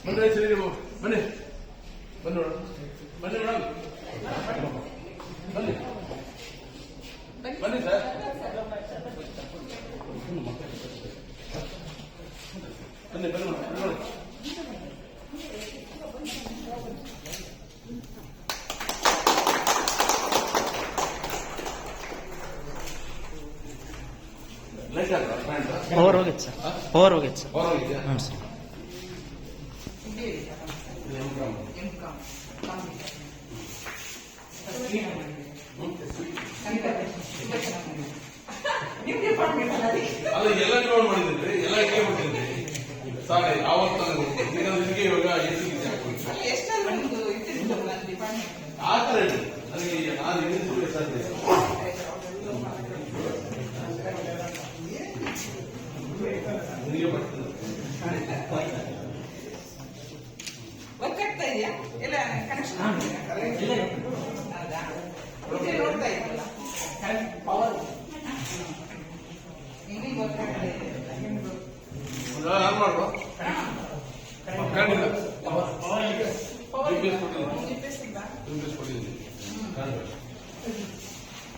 ಬನ್ನಿ ಬನ್ನಿ ಬನ್ನಿ ಮೇಡಮ್ ಬನ್ನಿ ಮೇಡಮ್ ಬನ್ನಿ ಬನ್ನಿ ಸರ್ ಬನ್ನಿ ಬನ್ನಿ ಮೇಡಮ್ ಪವರ್ ಹೋಗಿತ್ತು ಸರ್ ಪವರ್ ಹೋಗಿತ್ತು ಸರ್ ಹ್ಞೂ ಸರ್ ಅಲ್ಲ ಎಲ್ಲ ಡಿಮಾಂಡ್ ಮಾಡಿದ್ರಿ ಎಲ್ಲ ಕೇಳ್ಬಿಟ್ಟಿದ್ರಿ ಸಾರಿ ಆವತ್ತು ನಿಮಗೆ ಇವಾಗ ಆ ಥರ ಹೇಳಿ ನನಗೆ ನಾನು ಎಣಿಸಿದ್ರೆ ಸಾಧ್ಯ ನಿಮಗೆ ಬರ್ತದೆ ವರ್ಕ್ ಆಗ್ತಾ ಇದೆಯಾ ಎಲ್ಲ ಕನೆಕ್ಷನ್ ನೋಡ್ತಾ ಇದ್ದಲ್ಲ ಪವರ್ ಇಲ್ಲಿ ವರ್ಕ್ ಆಗ್ತಾ ಇದೆ ನಾನು ಮಾಡುವ ಪವರ್ ಕೊಟ್ಟಿದ್ದೀನಿ